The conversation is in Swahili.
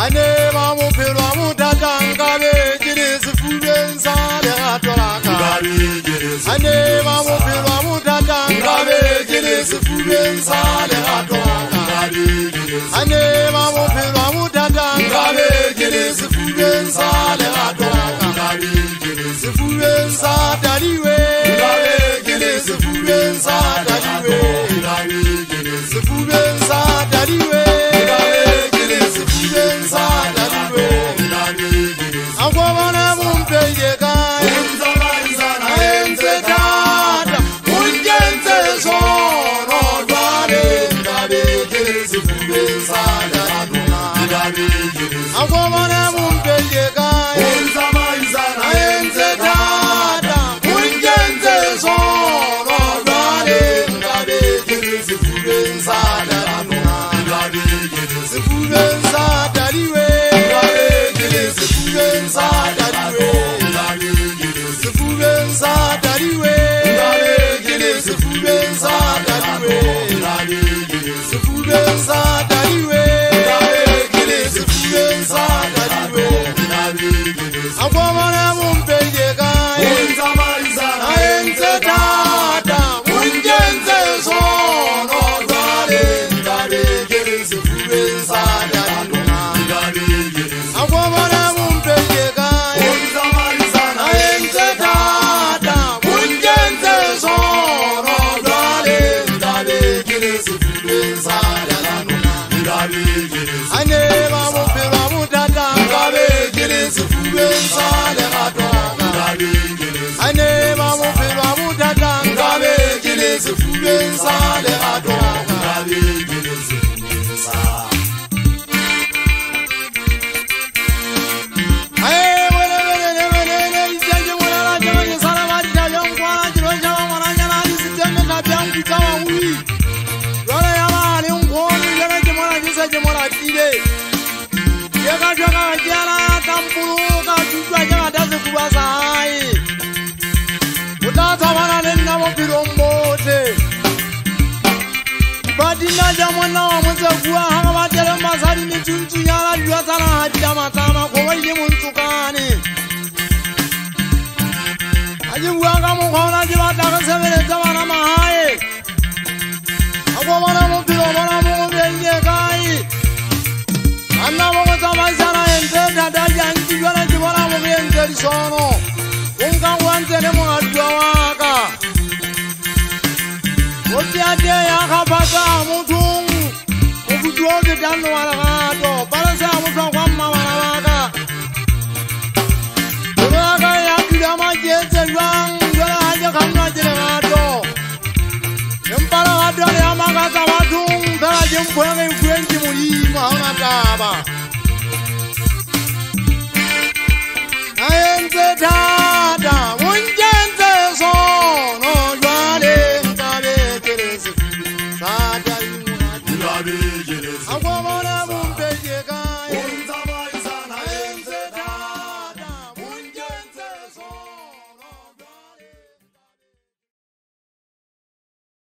Ane mamu pero amu tatanga be jiri sifuben sale atolaka. Ane mamu pero amu tatanga be jiri sifuben sale atolaka. Ane mamu pero amu tatanga be jiri sifuben sale atolaka. Sifuben sa daliwe. Jiri sifuben sa daliwe. Sifuben sa daliwe. Badina jamwana wa mzagua hanga matele mazari ni chunchu nyala jua sana hadida matama kwa wali muntukani ajibuanga mukona jibata kasemele zamana mahaye akwa wana mupiro wana mubenge kai anna mokota mazana ente dadaja njijwa na jibona mubenge lisono unga wantele mwadua waka Otiade yakapata mutungu ukutuoge dano walagato Balasa mutungu kwa mawalawaka Uwaka yakida majete yuang Yuala haja kamna jile gato Yempala gato ni amakasa watung Tala jempuenge yukwenji mulima Hona taba Ayente tata Munja